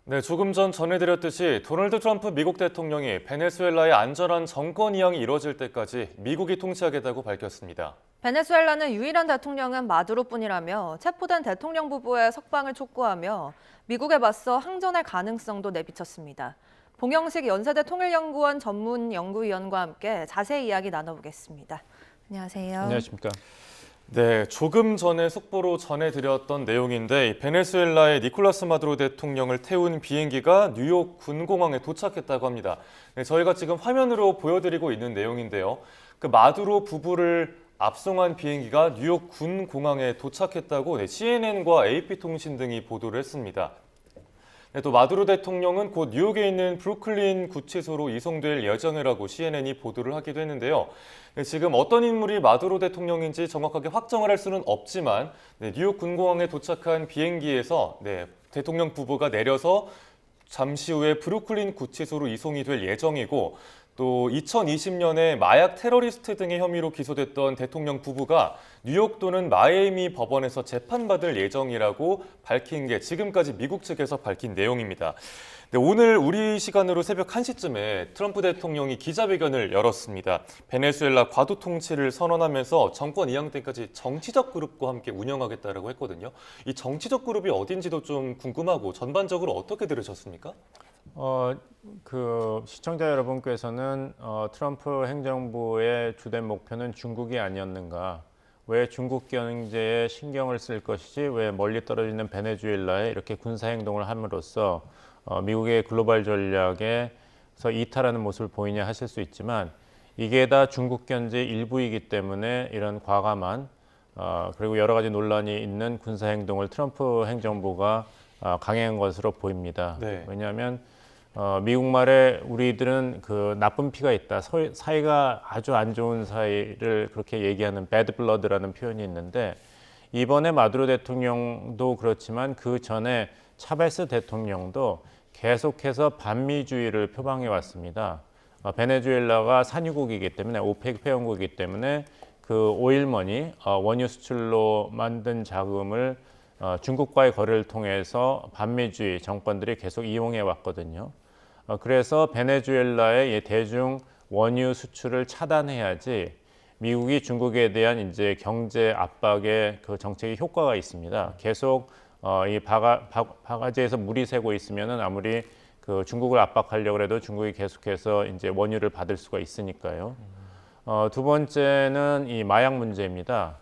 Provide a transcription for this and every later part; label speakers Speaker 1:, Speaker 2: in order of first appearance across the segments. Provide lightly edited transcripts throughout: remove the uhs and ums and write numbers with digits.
Speaker 1: 네, 조금 전 전해드렸듯이 도널드 트럼프 미국 대통령이 베네수엘라의 안전한 정권 이양이 이뤄질 때까지 미국이 통치하겠다고 밝혔습니다.
Speaker 2: 베네수엘라는 유일한 대통령은 마두로뿐이라며 체포된 대통령 부부의 석방을 촉구하며 미국에 맞서 항전할 가능성도 내비쳤습니다. 봉영식 연세대 통일연구원 전문 연구위원과 함께 자세히 이야기 나눠보겠습니다. 안녕하세요.
Speaker 3: 안녕하십니까.
Speaker 1: 네, 조금 전에 속보로 전해드렸던 내용인데 이 베네수엘라의 니콜라스 마두로 대통령을 태운 비행기가 뉴욕 군공항에 도착했다고 합니다. 네, 저희가 지금 화면으로 보여드리고 있는 내용인데요. 그 마두로 부부를 압송한 비행기가 뉴욕 군공항에 도착했다고 CNN과 AP통신 등이 보도를 했습니다. 네, 또 마두로 대통령은 곧 뉴욕에 있는 브루클린 구치소로 이송될 예정이라고 CNN이 보도를 하기도 했는데요. 네, 지금 어떤 인물이 마두로 대통령인지 정확하게 확정을 할 수는 없지만 뉴욕 군공항에 도착한 비행기에서 대통령 부부가 내려서 잠시 후에 브루클린 구치소로 이송이 될 예정이고 또 2020년에 마약 테러리스트 등의 혐의로 기소됐던 대통령 부부가 뉴욕 또는 마이애미 법원에서 재판받을 예정이라고 밝힌 게 지금까지 미국 측에서 밝힌 내용입니다. 네, 오늘 우리 시간으로 새벽 1시쯤에 트럼프 대통령이 기자회견을 열었습니다. 베네수엘라 과도 통치를 선언하면서 정권 이양 때까지 정치적 그룹과 함께 운영하겠다라고 했거든요. 이 정치적 그룹이 어딘지도 좀 궁금하고 전반적으로 어떻게 들으셨습니까?
Speaker 3: 시청자 여러분께서는 트럼프 행정부의 주된 목표는 중국이 아니었는가? 왜 중국 경제에 신경을 쓸 것이지 왜 멀리 떨어지는 베네수엘라에 이렇게 군사 행동을 함으로써 미국의 글로벌 전략에서 이탈하는 모습을 보이냐 하실 수 있지만 이게 다 중국 견제 일부이기 때문에 이런 과감한 그리고 여러 가지 논란이 있는 군사 행동을 트럼프 행정부가 강행한 것으로 보입니다.
Speaker 1: 네.
Speaker 3: 왜냐하면 미국 말에 우리들은 그 나쁜 피가 있다. 사이가 아주 안 좋은 사이를 그렇게 얘기하는 배드 블러드라는 표현이 있는데 이번에 마두로 대통령도 그렇지만 그 전에 차베스 대통령도 계속해서 반미주의를 표방해 왔습니다. 베네수엘라가 산유국이기 때문에 오펙 회원국이기 때문에 그 오일머니 원유 수출로 만든 자금을 중국과의 거래를 통해서 반미주의 정권들이 계속 이용해 왔거든요. 그래서 베네수엘라의 대중 원유 수출을 차단해야지 미국이 중국에 대한 이제 경제 압박의 그 정책의 효과가 있습니다. 계속 이 바가지에서 물이 새고 있으면은 아무리 그 중국을 압박하려고 해도 중국이 계속해서 이제 원유를 받을 수가 있으니까요. 두 번째는 이 마약 문제입니다.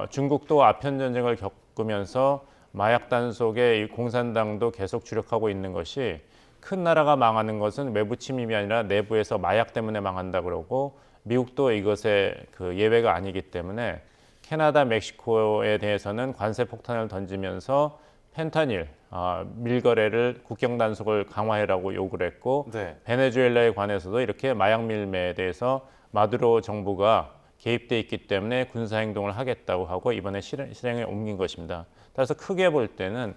Speaker 3: 중국도 아편 전쟁을 겪으면서 마약 단속에 이 공산당도 계속 주력하고 있는 것이 큰 나라가 망하는 것은 외부 침입이 아니라 내부에서 마약 때문에 망한다 그러고 미국도 이것의 그 예외가 아니기 때문에 캐나다, 멕시코에 대해서는 관세 폭탄을 던지면서 펜타닐 밀거래를 국경 단속을 강화해라고 요구를 했고
Speaker 1: 네.
Speaker 3: 베네수엘라에 관해서도 이렇게 마약 밀매에 대해서 마두로 정부가 개입돼 있기 때문에 군사 행동을 하겠다고 하고 이번에 실행에 옮긴 것입니다. 따라서 크게 볼 때는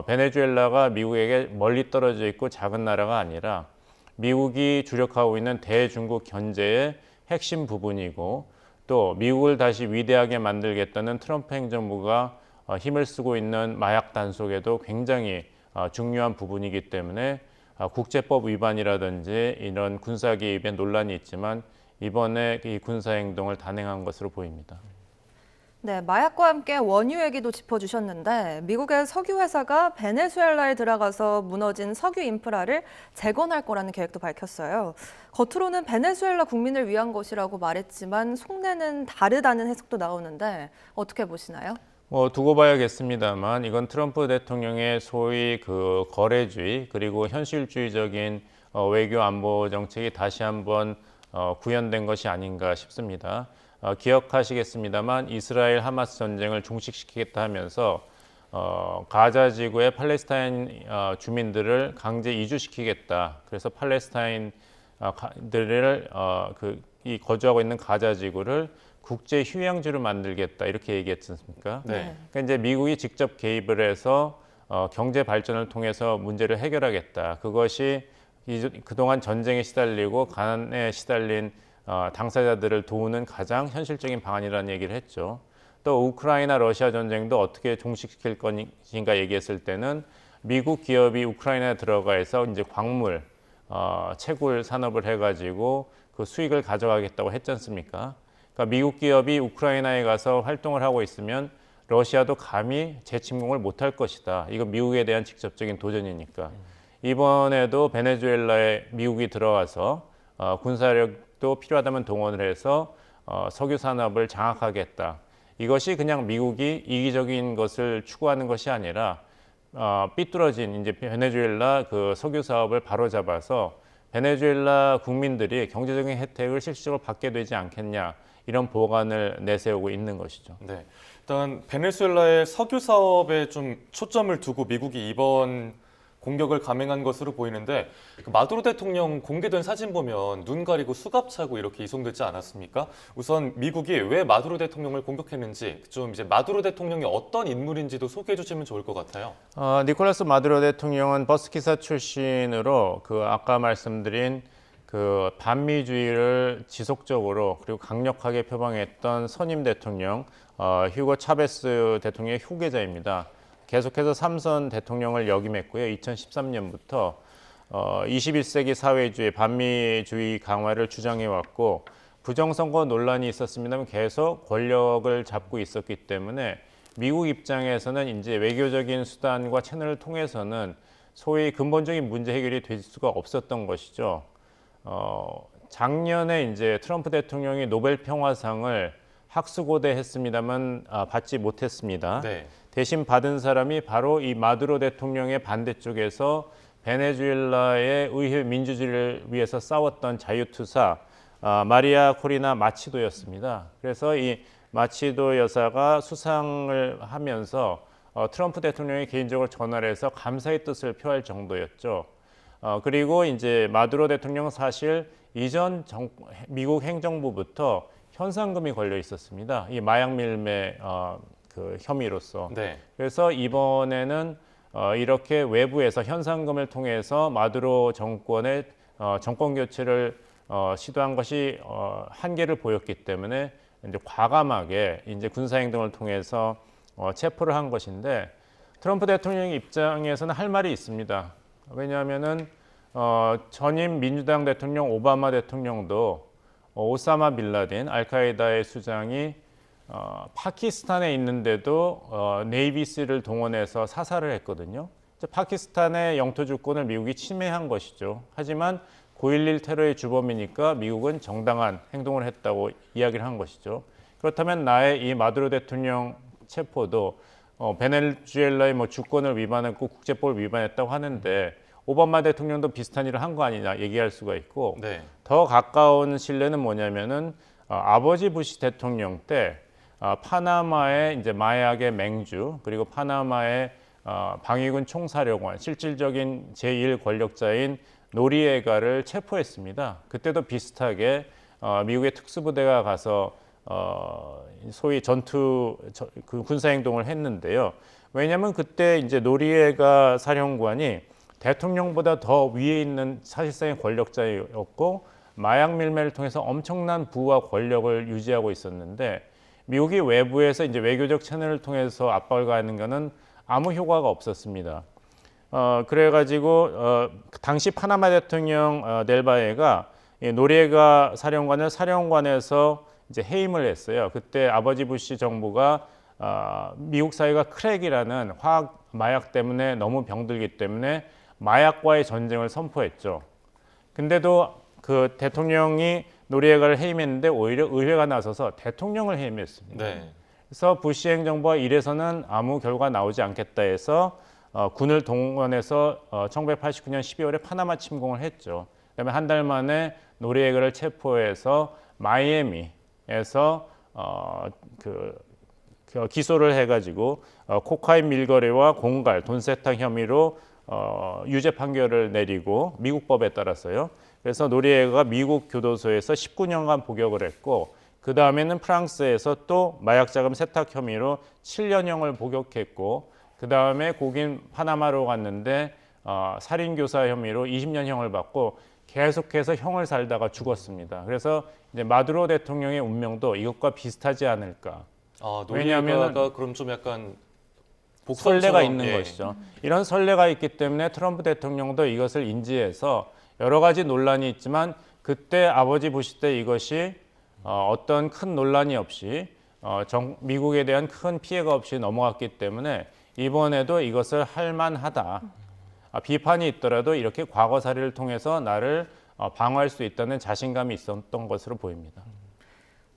Speaker 3: 베네수엘라가 미국에게 멀리 떨어져 있고 작은 나라가 아니라 미국이 주력하고 있는 대중국 견제의 핵심 부분이고 또 미국을 다시 위대하게 만들겠다는 트럼프 행정부가 힘을 쓰고 있는 마약 단속에도 굉장히 중요한 부분이기 때문에 국제법 위반이라든지 이런 군사 개입에 논란이 있지만 이번에 이 군사 행동을 단행한 것으로 보입니다.
Speaker 2: 네, 마약과 함께 원유 얘기도 짚어주셨는데 미국의 석유 회사가 베네수엘라에 들어가서 무너진 석유 인프라를 재건할 거라는 계획도 밝혔어요. 겉으로는 베네수엘라 국민을 위한 것이라고 말했지만 속내는 다르다는 해석도 나오는데 어떻게 보시나요?
Speaker 3: 두고 봐야겠습니다만 이건 트럼프 대통령의 소위 그 거래주의 그리고 현실주의적인 외교 안보 정책이 다시 한번 구현된 것이 아닌가 싶습니다. 기억하시겠습니다만 이스라엘 하마스 전쟁을 종식시키겠다 하면서 가자 지구의 팔레스타인 주민들을 강제 이주시키겠다. 그래서 팔레스타인들을 이 거주하고 있는 가자 지구를 국제 휴양지로 만들겠다 이렇게 얘기했지 않습니까?
Speaker 1: 네.
Speaker 3: 그러니까 이제 미국이 직접 개입을 해서 경제 발전을 통해서 문제를 해결하겠다. 그것이 그동안 전쟁에 시달리고 가난에 시달린 당사자들을 도우는 가장 현실적인 방안이라는 얘기를 했죠. 또 우크라이나 러시아 전쟁도 어떻게 종식시킬 것인가 얘기했을 때는 미국 기업이 우크라이나에 들어가서 이제 광물, 채굴 산업을 해가지고 그 수익을 가져가겠다고 했지 않습니까? 그러니까 미국 기업이 우크라이나에 가서 활동을 하고 있으면 러시아도 감히 재침공을 못할 것이다. 이거 미국에 대한 직접적인 도전이니까. 이번에도 베네수엘라에 미국이 들어가서 군사력도 필요하다면 동원을 해서 석유 산업을 장악하겠다. 이것이 그냥 미국이 이기적인 것을 추구하는 것이 아니라 삐뚤어진 이제 베네수엘라 그 석유 사업을 바로잡아서 베네수엘라 국민들이 경제적인 혜택을 실질적으로 받게 되지 않겠냐 이런 보관을 내세우고 있는 것이죠.
Speaker 1: 네, 일단 베네수엘라의 석유 사업에 좀 초점을 두고 미국이 이번 공격을 감행한 것으로 보이는데 그 마두로 대통령 공개된 사진 보면 눈 가리고 수갑 차고 이렇게 이송되지 않았습니까? 우선 미국이 왜 마두로 대통령을 공격했는지 좀 이제 마두로 대통령이 어떤 인물인지도 소개해 주시면 좋을 것 같아요.
Speaker 3: 니콜라스 마두로 대통령은 버스 기사 출신으로 그 아까 말씀드린 그 반미주의를 지속적으로 그리고 강력하게 표방했던 선임 대통령 휴고 차베스 대통령의 후계자입니다. 계속해서 3선 대통령을 역임했고요. 2013년부터 21세기 사회주의, 반미주의 강화를 주장해왔고 부정선거 논란이 있었습니다만 계속 권력을 잡고 있었기 때문에 미국 입장에서는 이제 외교적인 수단과 채널을 통해서는 소위 근본적인 문제 해결이 될 수가 없었던 것이죠. 작년에 이제 트럼프 대통령이 노벨 평화상을 학수고대했습니다만 받지 못했습니다.
Speaker 1: 네.
Speaker 3: 대신 받은 사람이 바로 이 마두로 대통령의 반대쪽에서 베네수엘라의 의회 민주주의를 위해서 싸웠던 자유투사 마리아 코리나 마치도였습니다. 그래서 이 마치도 여사가 수상을 하면서 트럼프 대통령이 개인적으로 전화를 해서 감사의 뜻을 표할 정도였죠. 그리고 이제 마두로 대통령 사실 이전 미국 행정부부터 현상금이 걸려 있었습니다. 이 마약 밀매 그 혐의로서.
Speaker 1: 네.
Speaker 3: 그래서 이번에는 이렇게 외부에서 현상금을 통해서 마두로 정권의 정권 교체를 시도한 것이 한계를 보였기 때문에 이제 과감하게 이제 군사 행동을 통해서 체포를 한 것인데 트럼프 대통령 입장에서는 할 말이 있습니다. 왜냐하면은 전임 민주당 대통령 오바마 대통령도 오사마 빌라덴 알카에다의 수장이 파키스탄에 있는데도 네이비스를 동원해서 사살을 했거든요. 파키스탄의 영토 주권을 미국이 침해한 것이죠. 하지만 9.11 테러의 주범이니까 미국은 정당한 행동을 했다고 이야기를 한 것이죠. 그렇다면 나의 이 마두로 대통령 체포도 베네수엘라의 뭐 주권을 위반했고 국제법을 위반했다고 하는데 오바마 대통령도 비슷한 일을 한 거 아니냐 얘기할 수가 있고
Speaker 1: 네.
Speaker 3: 더 가까운 신뢰는 뭐냐면은 아버지 부시 대통령 때 파나마의 이제 마약의 맹주 그리고 파나마의 방위군 총사령관 실질적인 제1 권력자인 노리에가를 체포했습니다. 그때도 비슷하게 미국의 특수부대가 가서 소위 그 군사 행동을 했는데요. 왜냐하면 그때 이제 노리에가 사령관이 대통령보다 더 위에 있는 사실상의 권력자였고 마약 밀매를 통해서 엄청난 부와 권력을 유지하고 있었는데 미국이 외부에서 이제 외교적 채널을 통해서 압박을 가하는 것은 아무 효과가 없었습니다. 그래가지고 당시 파나마 대통령 델바에가 노리에가 사령관을 사령관에서 이제 해임을 했어요. 그때 아버지 부시 정부가 미국 사회가 크랙이라는 화학 마약 때문에 너무 병들기 때문에 마약과의 전쟁을 선포했죠. 근데도 그 대통령이 노리에가를 해임했는데 오히려 의회가 나서서 대통령을 해임했습니다.
Speaker 1: 네.
Speaker 3: 그래서 부시 행정부가 이래서는 아무 결과 나오지 않겠다 해서 군을 동원해서 1989년 12월에 파나마 침공을 했죠. 그다음에 한 달 만에 노리에가를 체포해서 마이애미에서 기소를 해가지고 코카인 밀거래와 공갈, 돈 세탁 혐의로 유죄 판결을 내리고 미국 법에 따라서요. 그래서 노리에가가 미국 교도소에서 19년간 복역을 했고 그 다음에는 프랑스에서 또 마약 자금 세탁 혐의로 7년형을 복역했고 그 다음에 곡인 파나마로 갔는데 살인 교사 혐의로 20년형을 받고 계속해서 형을 살다가 죽었습니다. 그래서 이제 마두로 대통령의 운명도 이것과 비슷하지 않을까.
Speaker 1: 노리에가가 그럼 좀 약간 복선처럼,
Speaker 3: 선례가 있는
Speaker 1: 예.
Speaker 3: 것이죠. 이런 선례가 있기 때문에 트럼프 대통령도 이것을 인지해서 여러 가지 논란이 있지만 그때 아버지 부시 때 이것이 어떤 큰 논란이 없이 미국에 대한 큰 피해가 없이 넘어갔기 때문에 이번에도 이것을 할 만하다. 비판이 있더라도 이렇게 과거 사례를 통해서 나를 방어할 수 있다는 자신감이 있었던 것으로 보입니다.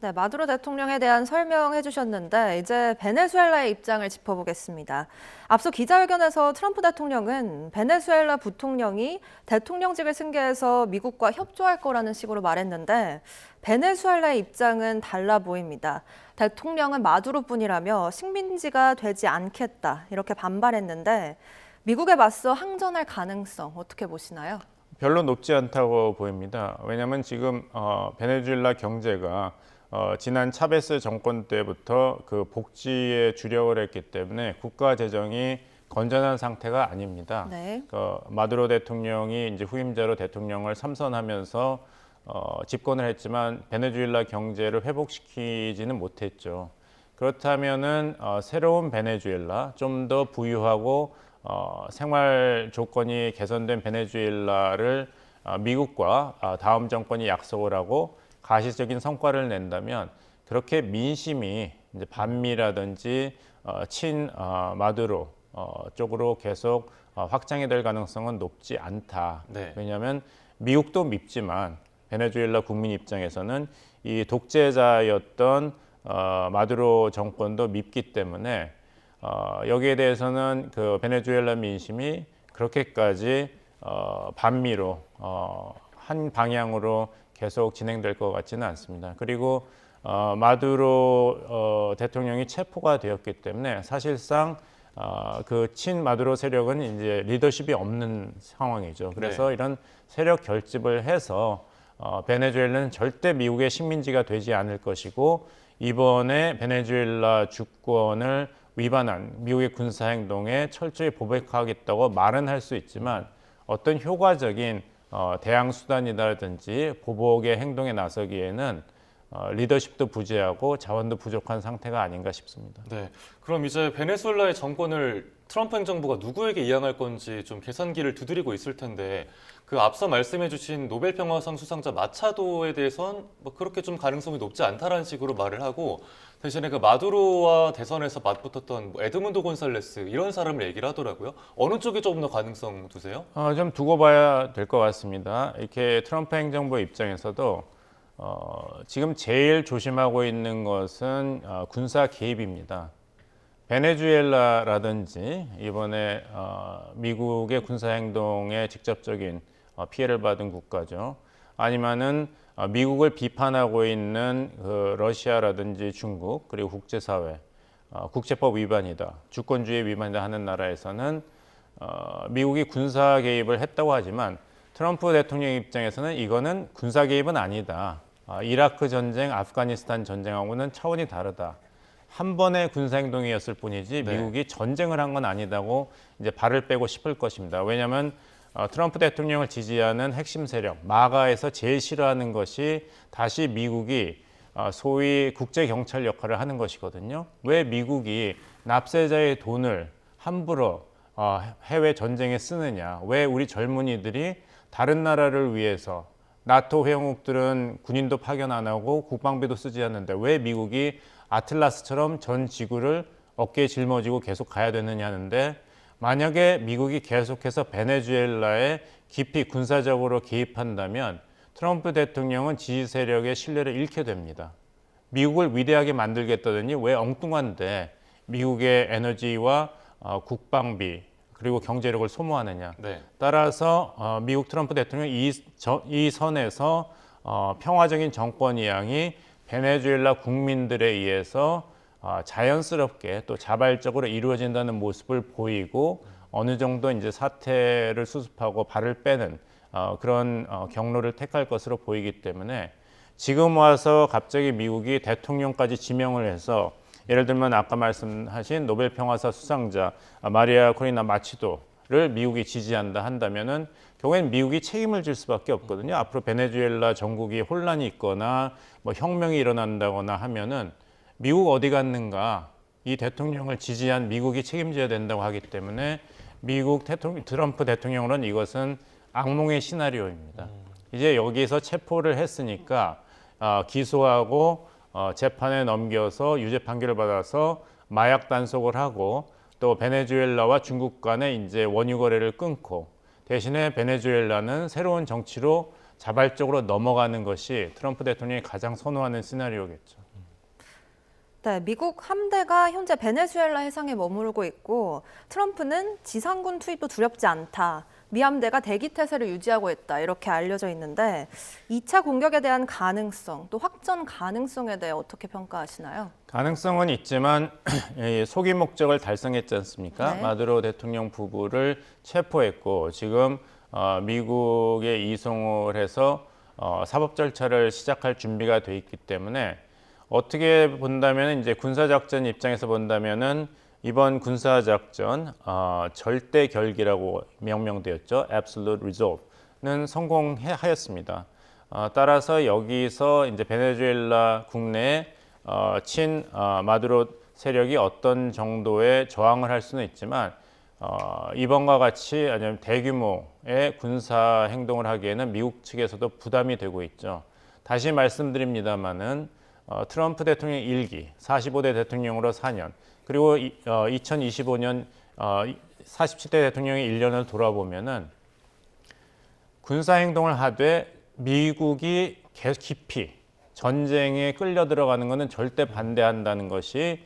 Speaker 2: 네, 마두로 대통령에 대한 설명해 주셨는데 이제 베네수엘라의 입장을 짚어보겠습니다. 앞서 기자회견에서 트럼프 대통령은 베네수엘라 부통령이 대통령직을 승계해서 미국과 협조할 거라는 식으로 말했는데 베네수엘라의 입장은 달라 보입니다. 대통령은 마두로뿐이라며 식민지가 되지 않겠다 이렇게 반발했는데 미국에 맞서 항전할 가능성 어떻게 보시나요?
Speaker 3: 별로 높지 않다고 보입니다. 왜냐하면 지금 베네수엘라 경제가 지난 차베스 정권 때부터 그 복지에 주력을 했기 때문에 국가 재정이 건전한 상태가 아닙니다.
Speaker 2: 네.
Speaker 3: 마두로 대통령이 이제 후임자로 대통령을 삼선하면서 집권을 했지만 베네수엘라 경제를 회복시키지는 못했죠. 그렇다면은 새로운 베네수엘라, 좀 더 부유하고 생활 조건이 개선된 베네수엘라를 미국과 다음 정권이 약속을 하고 가시적인 성과를 낸다면 그렇게 민심이 이제 반미라든지 친 마두로 쪽으로 계속 확장이 될 가능성은 높지 않다.
Speaker 1: 네.
Speaker 3: 왜냐하면 미국도 밉지만 베네수엘라 국민 입장에서는 이 독재자였던 마두로 정권도 밉기 때문에 여기에 대해서는 그 베네수엘라 민심이 그렇게까지 반미로 한 방향으로 계속 진행될 것 같지는 않습니다. 그리고 마두로 대통령이 체포가 되었기 때문에 사실상 그 친마두로 세력은 이제 리더십이 없는 상황이죠. 그래서
Speaker 1: 네.
Speaker 3: 이런 세력 결집을 해서 베네수엘라는 절대 미국의 식민지가 되지 않을 것이고 이번에 베네수엘라 주권을 위반한 미국의 군사 행동에 철저히 보복하겠다고 말은 할 수 있지만 어떤 효과적인 대항 수단이라든지 보복의 행동에 나서기에는 리더십도 부재하고 자원도 부족한 상태가 아닌가 싶습니다.
Speaker 1: 네, 그럼 이제 베네수엘라의 정권을 트럼프 행정부가 누구에게 이양할 건지 좀 계산기를 두드리고 있을 텐데 그 앞서 말씀해주신 노벨 평화상 수상자 마차도에 대해선 뭐 그렇게 좀 가능성이 높지 않다라는 식으로 말을 하고 대신에 그 마두로와 대선에서 맞붙었던 뭐 에드문도 곤살레스 이런 사람을 얘기를 하더라고요. 어느 쪽이 조금 더 가능성 두세요?
Speaker 3: 좀 두고 봐야 될 것 같습니다. 이렇게 트럼프 행정부 입장에서도 지금 제일 조심하고 있는 것은 군사 개입입니다. 베네수엘라라든지 이번에 미국의 군사 행동에 직접적인 피해를 받은 국가죠. 아니면은 미국을 비판하고 있는 그 러시아라든지 중국 그리고 국제사회 국제법 위반이다, 주권주의 위반이다 하는 나라에서는 미국이 군사 개입을 했다고 하지만 트럼프 대통령 입장에서는 이거는 군사 개입은 아니다. 이라크 전쟁, 아프가니스탄 전쟁하고는 차원이 다르다. 한 번의 군사 행동이었을 뿐이지
Speaker 1: 네.
Speaker 3: 미국이 전쟁을 한 건 아니다고 이제 발을 빼고 싶을 것입니다. 왜냐하면 트럼프 대통령을 지지하는 핵심 세력 마가에서 제일 싫어하는 것이 다시 미국이 소위 국제 경찰 역할을 하는 것이거든요. 왜 미국이 납세자의 돈을 함부로 해외 전쟁에 쓰느냐? 왜 우리 젊은이들이 다른 나라를 위해서 나토 회원국들은 군인도 파견 안 하고 국방비도 쓰지 않는데 왜 미국이 아틀라스처럼 전 지구를 어깨에 짊어지고 계속 가야 되느냐 하는데 만약에 미국이 계속해서 베네수엘라에 깊이 군사적으로 개입한다면 트럼프 대통령은 지지 세력의 신뢰를 잃게 됩니다. 미국을 위대하게 만들겠다더니 왜 엉뚱한데 미국의 에너지와 국방비 그리고 경제력을 소모하느냐.
Speaker 1: 네.
Speaker 3: 따라서 미국 트럼프 대통령이 이 선에서 평화적인 정권 이양이 베네수엘라 국민들에 의해서 자연스럽게 또 자발적으로 이루어진다는 모습을 보이고 어느 정도 이제 사태를 수습하고 발을 빼는 그런 경로를 택할 것으로 보이기 때문에 지금 와서 갑자기 미국이 대통령까지 지명을 해서 예를 들면 아까 말씀하신 노벨 평화상 수상자 마리아 코리나 마치도를 미국이 지지한다 한다면은 결국엔 미국이 책임을 질 수밖에 없거든요. 앞으로 베네수엘라 전국이 혼란이 있거나 뭐 혁명이 일어난다거나 하면은 미국 어디 갔는가 이 대통령을 지지한 미국이 책임져야 된다고 하기 때문에 트럼프 대통령으로는 이것은 악몽의 시나리오입니다. 이제 여기서 체포를 했으니까 기소하고 재판에 넘겨서 유죄 판결을 받아서 마약 단속을 하고 또 베네수엘라와 중국 간에 이제 원유 거래를 끊고 대신에 베네수엘라는 새로운 정치로 자발적으로 넘어가는 것이 트럼프 대통령이 가장 선호하는 시나리오겠죠.
Speaker 2: 네, 미국 함대가 현재 베네수엘라 해상에 머무르고 있고 트럼프는 지상군 투입도 두렵지 않다. 미 함대가 대기 태세를 유지하고 있다. 이렇게 알려져 있는데 2차 공격에 대한 가능성, 또 확전 가능성에 대해 어떻게 평가하시나요?
Speaker 3: 가능성은 있지만 속임 목적을 달성했지 않습니까?
Speaker 2: 네.
Speaker 3: 마두로 대통령 부부를 체포했고 지금 미국에 이송을 해서 사법 절차를 시작할 준비가 돼 있기 때문에 어떻게 본다면 이제 군사작전 입장에서 본다면은 이번 군사작전 절대 결기라고 명명되었죠. Absolute Resolve는 성공하였습니다. 따라서 여기서 이제 베네수엘라 국내에 친 마두로 세력이 어떤 정도의 저항을 할 수는 있지만 이번과 같이 아니면 대규모의 군사 행동을 하기에는 미국 측에서도 부담이 되고 있죠. 다시 말씀드립니다마는 트럼프 대통령 1기, 45대 대통령으로 4년, 그리고 2025년 47대 대통령의 1년을 돌아보면은 군사 행동을 하되 미국이 계속 깊이 전쟁에 끌려 들어가는 것은 절대 반대한다는 것이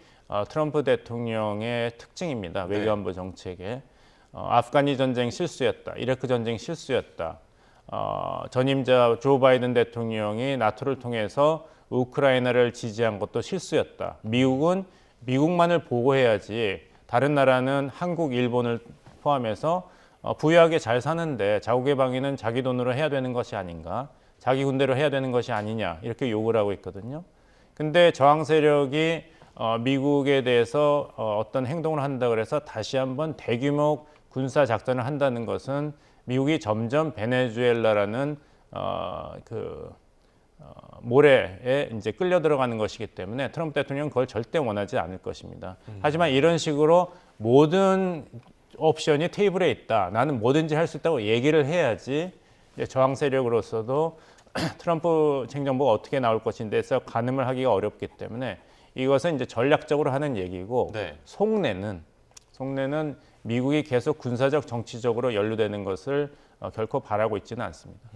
Speaker 3: 트럼프 대통령의 특징입니다. 외교안보 정책에. 아프가니 전쟁 실수였다. 이라크 전쟁 실수였다. 전임자 조 바이든 대통령이 나토를 통해서 우크라이나를 지지한 것도 실수였다. 미국은 미국만을 보호해야지 다른 나라는 한국, 일본을 포함해서 부유하게 잘 사는데 자국의 방위는 자기 돈으로 해야 되는 것이 아닌가, 자기 군대로 해야 되는 것이 아니냐 이렇게 욕을 하고 있거든요. 근데 저항 세력이 미국에 대해서 어떤 행동을 한다 그래서 다시 한번 대규모 군사 작전을 한다는 것은 미국이 점점 베네수엘라라는 모래에 이제 끌려 들어가는 것이기 때문에 트럼프 대통령은 그걸 절대 원하지 않을 것입니다. 하지만 이런 식으로 모든 옵션이 테이블에 있다. 나는 뭐든지 할 수 있다고 얘기를 해야지 이제 저항 세력으로서도 트럼프 행정부가 어떻게 나올 것인데서 가늠을 하기가 어렵기 때문에 이것은 이제 전략적으로 하는 얘기고
Speaker 1: 네.
Speaker 3: 속내는 미국이 계속 군사적 정치적으로 연루되는 것을 결코 바라고 있지는 않습니다.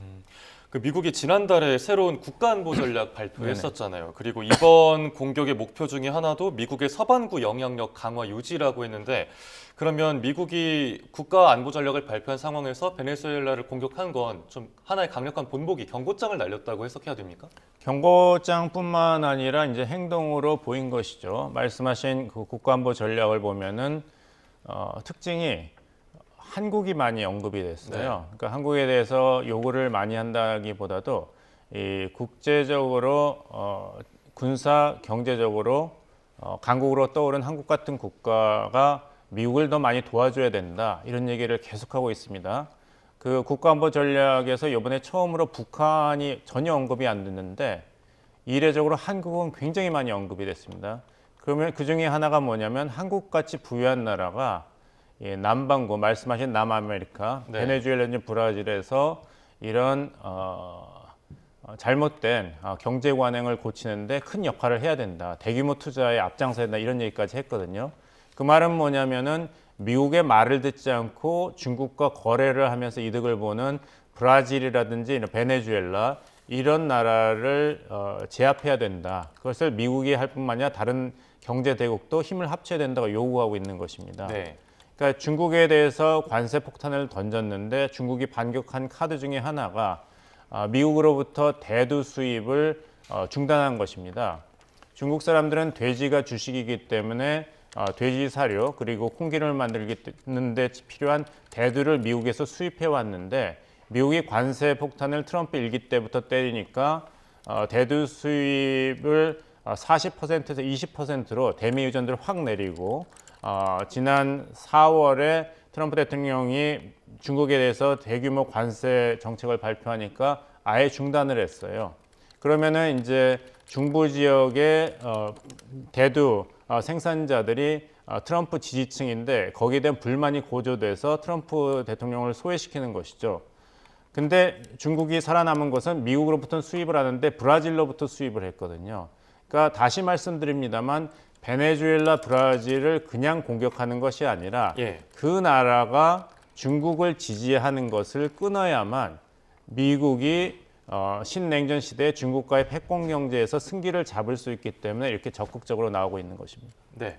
Speaker 1: 그 미국이 지난달에 새로운 국가안보 전략 발표했었잖아요. 그리고 이번 공격의 목표 중에 하나도 미국의 서반구 영향력 강화 유지라고 했는데 그러면 미국이 국가안보 전략을 발표한 상황에서 베네수엘라를 공격한 건 좀 하나의 강력한 본보기, 경고장을 날렸다고 해석해야 됩니까?
Speaker 3: 경고장뿐만 아니라 이제 행동으로 보인 것이죠. 말씀하신 그 국가안보 전략을 보면은 특징이 한국이 많이 언급이 됐어요.
Speaker 1: 네.
Speaker 3: 그러니까 한국에 대해서 요구를 많이 한다기보다도 이 국제적으로 군사 경제적으로 강국으로 떠오른 한국 같은 국가가 미국을 더 많이 도와줘야 된다 이런 얘기를 계속하고 있습니다. 그 국가안보 전략에서 이번에 처음으로 북한이 전혀 언급이 안 됐는데 이례적으로 한국은 굉장히 많이 언급이 됐습니다. 그러면 그 중에 하나가 뭐냐면 한국같이 부유한 나라가 남반구 말씀하신 남아메리카,
Speaker 1: 네.
Speaker 3: 베네수엘라, 브라질에서 이런 잘못된 경제 관행을 고치는데 큰 역할을 해야 된다. 대규모 투자에 앞장서야 된다. 이런 얘기까지 했거든요. 그 말은 뭐냐면은 미국의 말을 듣지 않고 중국과 거래를 하면서 이득을 보는 브라질이라든지 베네수엘라 이런 나라를 제압해야 된다. 그것을 미국이 할 뿐만 아니라 다른 경제 대국도 힘을 합쳐야 된다고 요구하고 있는 것입니다.
Speaker 1: 네.
Speaker 3: 그러니까 중국에 대해서 관세 폭탄을 던졌는데 중국이 반격한 카드 중에 하나가 미국으로부터 대두 수입을 중단한 것입니다. 중국 사람들은 돼지가 주식이기 때문에 돼지 사료 그리고 콩기름을 만들는 데 필요한 대두를 미국에서 수입해 왔는데 미국이 관세 폭탄을 트럼프 일기 때부터 때리니까 대두 수입을 40%에서 20%로 대미 의존도를 확 내리고 지난 4월에 트럼프 대통령이 중국에 대해서 대규모 관세 정책을 발표하니까 아예 중단을 했어요. 그러면은 이제 중부 지역의 대두 생산자들이 트럼프 지지층인데 거기에 대한 불만이 고조돼서 트럼프 대통령을 소외시키는 것이죠. 근데 중국이 살아남은 것은 미국으로부터 수입을 하는데 브라질로부터 수입을 했거든요. 그러니까 다시 말씀드립니다만 베네수엘라, 브라질을 그냥 공격하는 것이 아니라
Speaker 1: 예.
Speaker 3: 그 나라가 중국을 지지하는 것을 끊어야만 미국이 신냉전 시대에 중국과의 패권 경제에서 승기를 잡을 수 있기 때문에 이렇게 적극적으로 나오고 있는 것입니다.
Speaker 1: 네.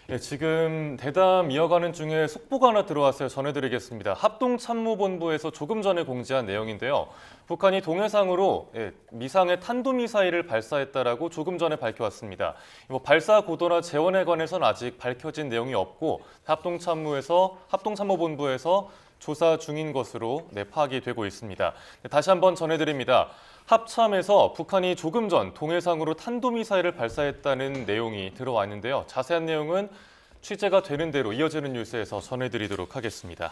Speaker 1: 예, 지금 대담 이어가는 중에 속보가 하나 들어왔어요. 전해드리겠습니다. 합동참모본부에서 조금 전에 공지한 내용인데요. 북한이 동해상으로 미상의 탄도미사일을 발사했다라고 조금 전에 밝혀왔습니다. 뭐 발사 고도나 재원에 관해서는 아직 밝혀진 내용이 없고 합동참모본부에서 조사 중인 것으로 파악이 되고 있습니다. 다시 한번 전해드립니다. 합참에서 북한이 조금 전 동해상으로 탄도미사일을 발사했다는 내용이 들어와 있는데요. 자세한 내용은 취재가 되는 대로 이어지는 뉴스에서 전해드리도록 하겠습니다.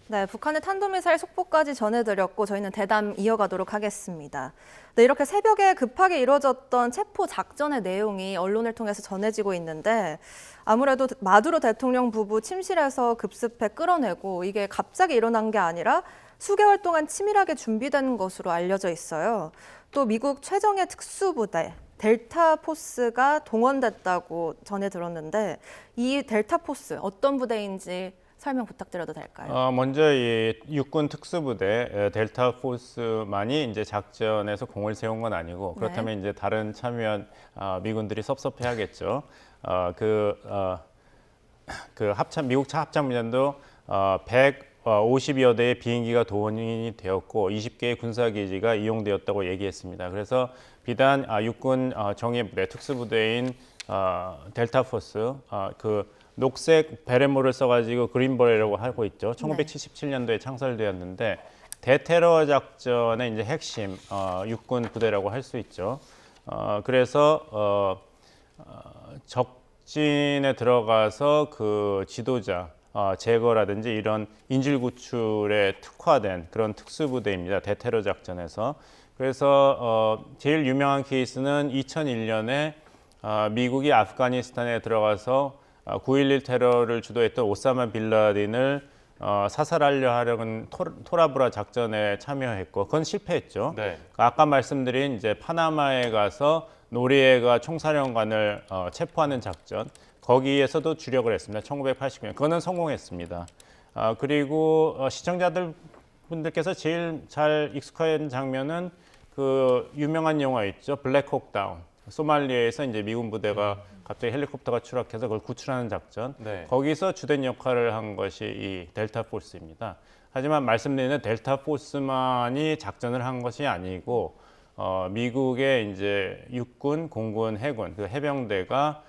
Speaker 2: 네, 북한의 탄도미사일 속보까지 전해드렸고 저희는 대담 이어가도록 하겠습니다. 네, 이렇게 새벽에 급하게 이뤄졌던 체포 작전의 내용이 언론을 통해서 전해지고 있는데 아무래도 마두로 대통령 부부 침실에서 급습해 끌어내고 이게 갑자기 일어난 게 아니라 수개월 동안 치밀하게 준비된 것으로 알려져 있어요. 또 미국 최정예 특수부대 델타 포스가 동원됐다고 전해 들었는데 이 델타 포스 어떤 부대인지 설명 부탁드려도 될까요?
Speaker 3: 먼저 이 육군 특수부대 델타 포스만이 이제 작전에서 공을 세운 건 아니고 그렇다면 이제 다른 참여한 미군들이 섭섭해하겠죠. 그 합참 미국 합참전도 150여 대의 비행기가 동원이 되었고 20개의 군사기지가 이용되었다고 얘기했습니다. 그래서 비단 육군 정예부대 특수부대인 델타 포스 그 녹색 베레모를 써가지고 그린버레라고 하고 있죠. 1977년도에 창설되었는데 대테러 작전의 이제 핵심 육군 부대라고 할 수 있죠. 그래서 적진에 들어가서 그 지도자 제거라든지 이런 인질 구출에 특화된 그런 특수부대입니다. 대테러 작전에서. 그래서 제일 유명한 케이스는 2001년에 미국이 아프가니스탄에 들어가서 9.11 테러를 주도했던 오사마 빌라딘을 사살하려 하려는 토라브라 작전에 참여했고 그건 실패했죠.
Speaker 1: 네.
Speaker 3: 아까 말씀드린 이제 파나마에 가서 노리에가 총사령관을 체포하는 작전 거기에서도 주력을 했습니다. 1980년 그거는 성공했습니다. 그리고 시청자들 분들께서 제일 잘 익숙한 장면은 그 유명한 영화 있죠. 블랙호크 다운. 소말리아에서 이제 미군 부대가 갑자기 헬리콥터가 추락해서 그걸 구출하는 작전.
Speaker 1: 네.
Speaker 3: 거기서 주된 역할을 한 것이 이 델타 포스입니다. 하지만 말씀드리는 델타 포스만이 작전을 한 것이 아니고 미국의 이제 육군, 공군, 해군, 그 해병대가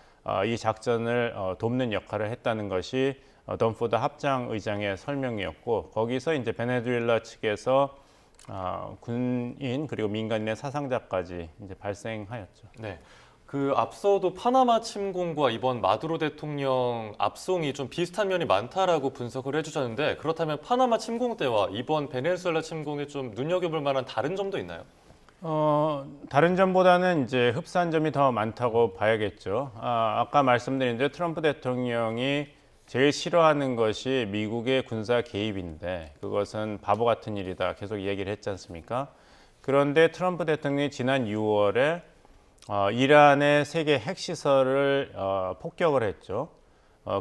Speaker 3: 이 작전을 돕는 역할을 했다는 것이 덤포드 합장 의장의 설명이었고 거기서 이제 베네수엘라 측에서 군인 그리고 민간인의 사상자까지 이제 발생하였죠.
Speaker 1: 네. 그 앞서도 파나마 침공과 이번 마두로 대통령 압송이 좀 비슷한 면이 많다라고 분석을 해주셨는데 그렇다면 파나마 침공 때와 이번 베네수엘라 침공에 좀 눈여겨볼 만한 다른 점도 있나요?
Speaker 3: 다른 점보다는 이제 흡사한 점이 더 많다고 봐야겠죠. 아까 말씀드린 대로 트럼프 대통령이 제일 싫어하는 것이 미국의 군사 개입인데 그것은 바보 같은 일이다 계속 얘기를 했지 않습니까? 그런데 트럼프 대통령이 지난 6월에 이란의 세계 핵시설을 폭격을 했죠.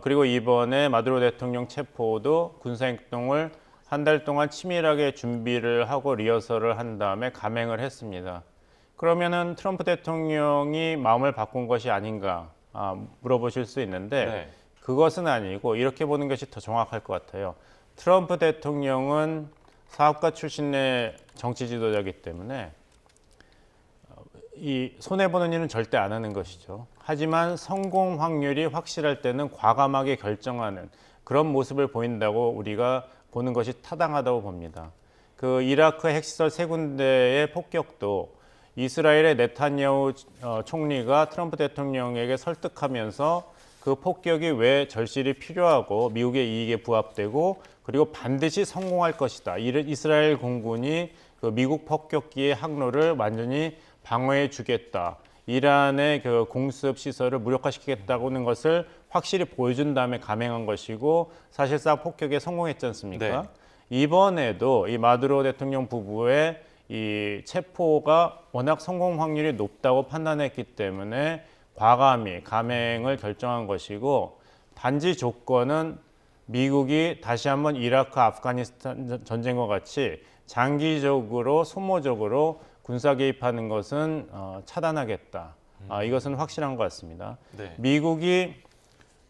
Speaker 3: 그리고 이번에 마두로 대통령 체포도 군사행동을 한 달 동안 치밀하게 준비를 하고 리허설을 한 다음에 감행을 했습니다. 그러면은 트럼프 대통령이 마음을 바꾼 것이 아닌가 물어보실 수 있는데
Speaker 1: 네.
Speaker 3: 그것은 아니고 이렇게 보는 것이 더 정확할 것 같아요. 트럼프 대통령은 사업가 출신의 정치 지도자이기 때문에 이 손해보는 일은 절대 안 하는 것이죠. 하지만 성공 확률이 확실할 때는 과감하게 결정하는 그런 모습을 보인다고 우리가 보는 것이 타당하다고 봅니다. 그 이라크 핵시설 3군데의 폭격도 이스라엘의 네타냐후 총리가 트럼프 대통령에게 설득하면서 그 폭격이 왜 절실히 필요하고 미국의 이익에 부합되고 그리고 반드시 성공할 것이다. 이스라엘 공군이 그 미국 폭격기의 항로를 완전히 방어해 주겠다. 이란의 그 공습 시설을 무력화시키겠다고는 것을 확실히 보여준 다음에 감행한 것이고 사실상 폭격에 성공했지 않습니까?
Speaker 1: 네.
Speaker 3: 이번에도 이 마두로 대통령 부부의 이 체포가 워낙 성공 확률이 높다고 판단했기 때문에 과감히 감행을 결정한 것이고 단지 조건은 미국이 다시 한번 이라크, 아프가니스탄 전쟁과 같이 장기적으로 소모적으로 군사 개입하는 것은 차단하겠다. 이것은 확실한 것 같습니다.
Speaker 1: 네.
Speaker 3: 미국이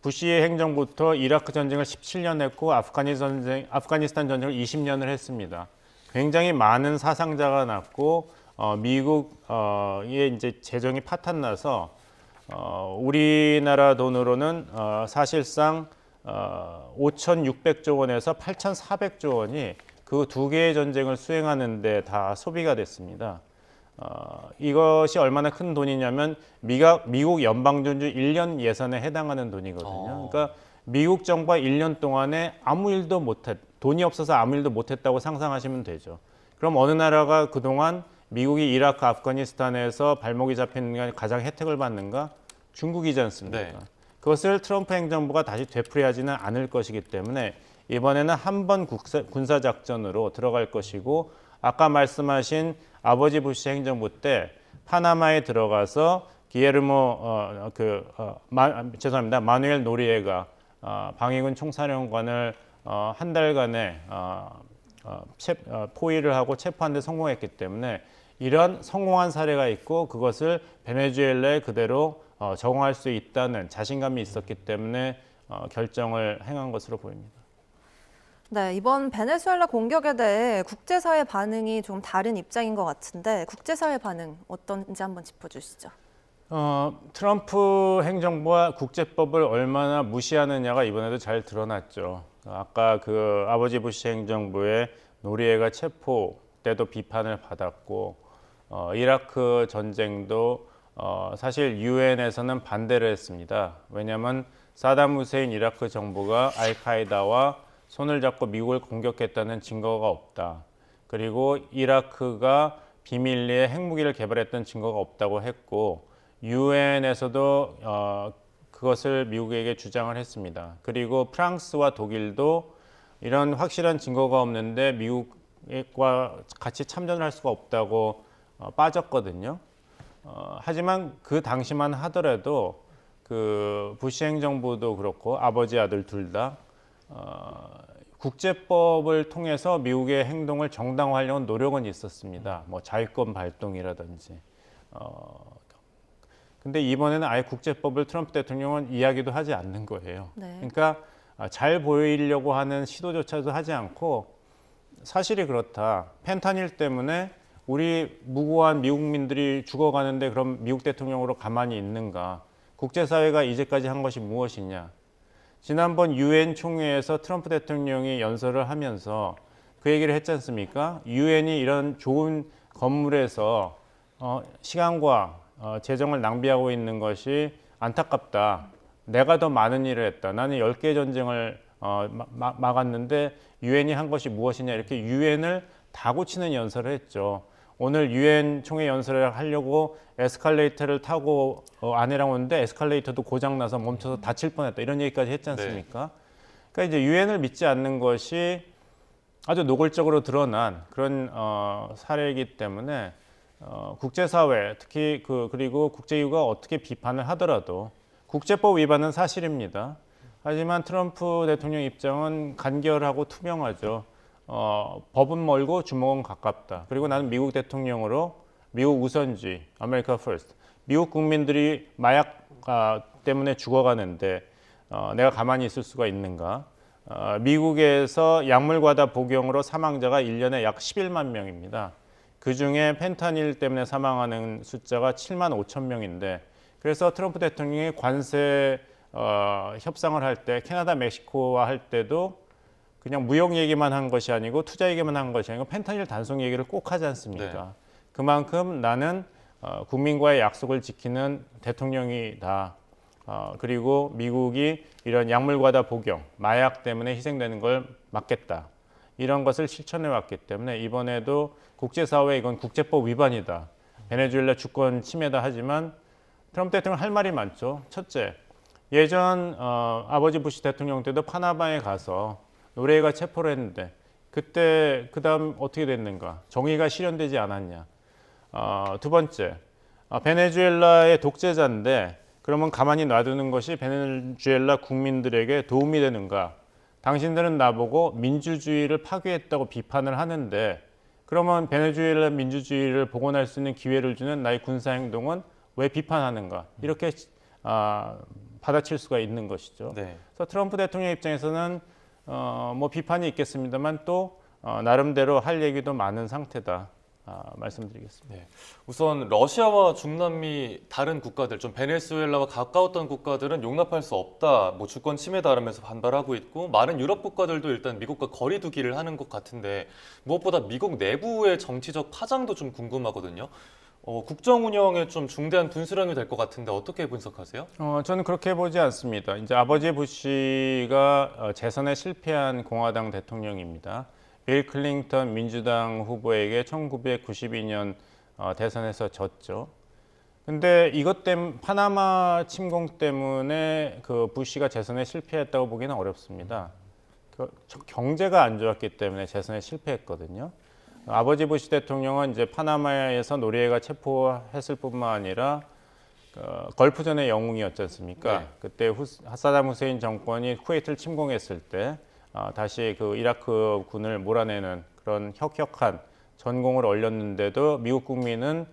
Speaker 3: 부시 행정부터 이라크 전쟁을 17년 했고 아프가니스탄 전쟁을 20년을 했습니다. 굉장히 많은 사상자가 났고 미국의 이제 재정이 파탄나서 우리나라 돈으로는 사실상 5,600조 원에서 8,400조 원이 그 두 개의 전쟁을 수행하는 데 다 소비가 됐습니다. 이것이 얼마나 큰 돈이냐면 미국 연방준주 1년 예산에 해당하는 돈이거든요. 그러니까 미국 정부가 1년 동안에 아무 일도 돈이 없어서 아무 일도 못했다고 상상하시면 되죠. 그럼 어느 나라가 그동안 미국이 이라크, 아프가니스탄에서 발목이 잡히는 가장 혜택을 받는가? 중국이지 않습니까?
Speaker 1: 네.
Speaker 3: 그것을 트럼프 행정부가 다시 되풀이하지는 않을 것이기 때문에 이번에는 한 번 군사작전으로 들어갈 것이고 아까 말씀하신 아버지 부시 행정부 때 파나마에 들어가서 마누엘 노리에가 방위군 총사령관을 한 달간의 포위를 하고 체포한 데 성공했기 때문에 이런 성공한 사례가 있고 그것을 베네수엘라에 그대로 적용할 수 있다는 자신감이 있었기 때문에 결정을 행한 것으로 보입니다.
Speaker 2: 네, 이번 베네수엘라 공격에 대해 국제사회 반응이 좀 다른 입장인 것 같은데 국제사회 반응 어떤지 한번 짚어주시죠.
Speaker 3: 트럼프 행정부와 국제법을 얼마나 무시하느냐가 이번에도 잘 드러났죠. 아까 그 아버지 부시 행정부의 노리에가 체포 때도 비판을 받았고 이라크 전쟁도 사실 유엔에서는 반대를 했습니다. 왜냐하면 사담 후세인 이라크 정부가 알카에다와 손을 잡고 미국을 공격했다는 증거가 없다. 그리고 이라크가 비밀리에 핵무기를 개발했던 증거가 없다고 했고 유엔에서도 그것을 미국에게 주장을 했습니다. 그리고 프랑스와 독일도 이런 확실한 증거가 없는데 미국과 같이 참전을 할 수가 없다고 빠졌거든요. 하지만 그 당시만 하더라도 그 부시 행정부도 그렇고 아버지 아들 둘 다 국제법을 통해서 미국의 행동을 정당화하려는 노력은 있었습니다. 뭐 자유권 발동이라든지. 근데 이번에는 아예 국제법을 트럼프 대통령은 이야기도 하지 않는 거예요.
Speaker 2: 네.
Speaker 3: 그러니까 잘 보이려고 하는 시도조차도 하지 않고 사실이 그렇다. 펜타닐 때문에 우리 무고한 미국민들이 죽어가는데 그럼 미국 대통령으로 가만히 있는가? 국제사회가 이제까지 한 것이 무엇이냐? 지난번 유엔 총회에서 트럼프 대통령이 연설을 하면서 그 얘기를 했지 않습니까? 유엔이 이런 좋은 건물에서 시간과 재정을 낭비하고 있는 것이 안타깝다. 내가 더 많은 일을 했다. 나는 10개의 전쟁을 막았는데 유엔이 한 것이 무엇이냐 이렇게 유엔을 다고치는 연설을 했죠. 오늘 유엔 총회 연설을 하려고 에스컬레이터를 타고 아내랑 오는데 에스컬레이터도 고장나서 멈춰서 다칠 뻔했다. 이런 얘기까지 했지 않습니까? 그러니까 이제 유엔을 믿지 않는 것이 아주 노골적으로 드러난 그런 사례이기 때문에 국제사회 특히 그리고 국제기구가 어떻게 비판을 하더라도 국제법 위반은 사실입니다. 하지만 트럼프 대통령 입장은 간결하고 투명하죠. 법은 멀고 주먹은 가깝다. 그리고 나는 미국 대통령으로 미국 우선주의, 아메리카 퍼스트. 미국 국민들이 마약 때문에 죽어가는데 내가 가만히 있을 수가 있는가? 미국에서 약물 과다 복용으로 사망자가 1년에 약 11만 명입니다. 그중에 펜타닐 때문에 사망하는 숫자가 7만 5천 명인데 그래서 트럼프 대통령이 관세 협상을 할 때 캐나다, 멕시코와 할 때도 그냥 무역 얘기만 한 것이 아니고 투자 얘기만 한 것이 아니고 펜타닐 단속 얘기를 꼭 하지 않습니까?
Speaker 1: 네.
Speaker 3: 그만큼 나는 국민과의 약속을 지키는 대통령이다. 그리고 미국이 이런 약물 과다 복용, 마약 때문에 희생되는 걸 막겠다. 이런 것을 실천해 왔기 때문에 이번에도 국제사회에 이건 국제법 위반이다. 베네수엘라 주권 침해다 하지만 트럼프 대통령 할 말이 많죠. 첫째, 예전 아버지 부시 대통령 때도 파나마에 가서 노레이가 체포를 했는데 그때 그다음 어떻게 됐는가? 정의가 실현되지 않았냐? 두 번째, 베네수엘라의 독재자인데 그러면 가만히 놔두는 것이 베네수엘라 국민들에게 도움이 되는가? 당신들은 나보고 민주주의를 파괴했다고 비판을 하는데 그러면 베네수엘라 민주주의를 복원할 수 있는 기회를 주는 나의 군사행동은 왜 비판하는가? 이렇게 받아칠 수가 있는 것이죠.
Speaker 1: 네.
Speaker 3: 그래서 트럼프 대통령 입장에서는 뭐 비판이 있겠습니다만 또 나름대로 할 얘기도 많은 상태다. 말씀드리겠습니다.
Speaker 1: 네. 우선 러시아와 중남미 다른 국가들, 좀 베네수엘라와 가까웠던 국가들은 용납할 수 없다. 뭐 주권 침해다라면서 반발하고 있고 많은 유럽 국가들도 일단 미국과 거리 두기를 하는 것 같은데 무엇보다 미국 내부의 정치적 파장도 좀 궁금하거든요. 국정 운영에 좀 중대한 분수령이 될 것 같은데 어떻게 분석하세요?
Speaker 3: 저는 그렇게 보지 않습니다. 이제 아버지 부시가 재선에 실패한 공화당 대통령입니다. 빌 클린턴 민주당 후보에게 1992년 대선에서 졌죠. 근데 이것 때문에 파나마 침공 때문에 그 부시가 재선에 실패했다고 보기는 어렵습니다. 경제가 안 좋았기 때문에 재선에 실패했거든요. 아버지 부시 대통령은 이제 파나마에서 노리에가 체포했을 뿐만 아니라 걸프전의 영웅이었지 않습니까?
Speaker 1: 네.
Speaker 3: 그때 사담 후세인 정권이 쿠웨이트를 침공했을 때 다시 그 이라크 군을 몰아내는 그런 혁혁한 전공을 올렸는데도 미국 국민은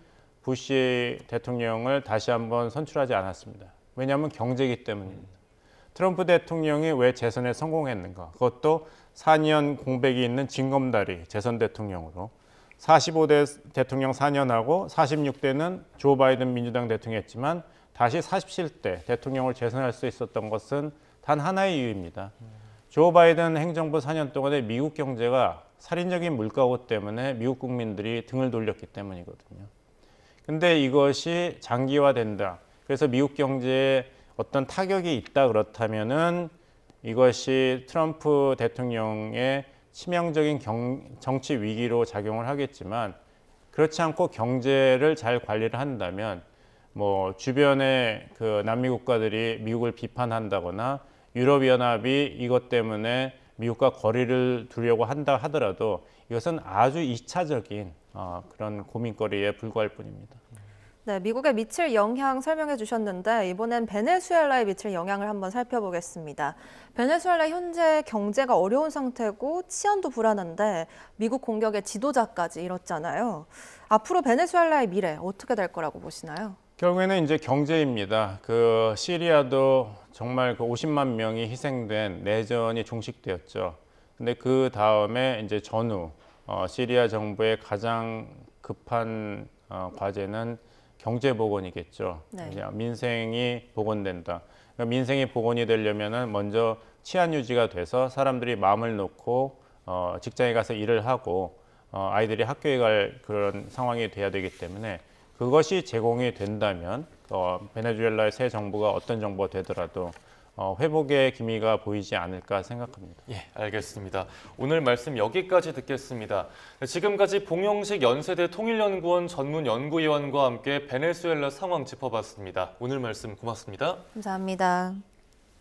Speaker 3: 부시 대통령을 다시 한번 선출하지 않았습니다. 왜냐하면 경제이기 때문입니다. 트럼프 대통령이 왜 재선에 성공했는가? 그것도 4년 공백이 있는 징검다리 재선 대통령으로 45대 대통령 4년하고 46대는 조 바이든 민주당 대통령이었지만 다시 47대 대통령을 재선할 수 있었던 것은 단 하나의 이유입니다. 조 바이든 행정부 4년 동안에 미국 경제가 살인적인 물가고 때문에 미국 국민들이 등을 돌렸기 때문이거든요. 근데 이것이 장기화된다. 그래서 미국 경제에 어떤 타격이 있다 그렇다면은 이것이 트럼프 대통령의 치명적인 정치 위기로 작용을 하겠지만 그렇지 않고 경제를 잘 관리를 한다면 뭐 주변의 그 남미 국가들이 미국을 비판한다거나 유럽연합이 이것 때문에 미국과 거리를 두려고 한다 하더라도 이것은 아주 2차적인 그런 고민거리에 불과할 뿐입니다.
Speaker 2: 네, 미국에 미칠 영향 설명해 주셨는데 이번엔 베네수엘라에 미칠 영향을 한번 살펴보겠습니다. 베네수엘라 현재 경제가 어려운 상태고 치안도 불안한데 미국 공격의 지도자까지 잃었잖아요. 앞으로 베네수엘라의 미래 어떻게 될 거라고 보시나요?
Speaker 3: 결국에는 이제 경제입니다. 그 시리아도 정말 그 50만 명이 희생된 내전이 종식되었죠. 근데 그 다음에 이제 전후 시리아 정부의 가장 급한 과제는 경제 복원이겠죠.
Speaker 2: 네.
Speaker 3: 민생이 복원된다. 그러니까 민생이 복원이 되려면은 먼저 치안 유지가 돼서 사람들이 마음을 놓고 직장에 가서 일을 하고 아이들이 학교에 갈 그런 상황이 돼야 되기 때문에 그것이 제공이 된다면 베네수엘라의 새 정부가 어떤 정부가 되더라도 회복의 기미가 보이지 않을까 생각합니다.
Speaker 1: 예, 알겠습니다. 오늘 말씀 여기까지 듣겠습니다. 지금까지 봉영식 연세대 통일연구원 전문연구위원과 함께 베네수엘라 상황 짚어봤습니다. 오늘 말씀 고맙습니다.
Speaker 2: 감사합니다.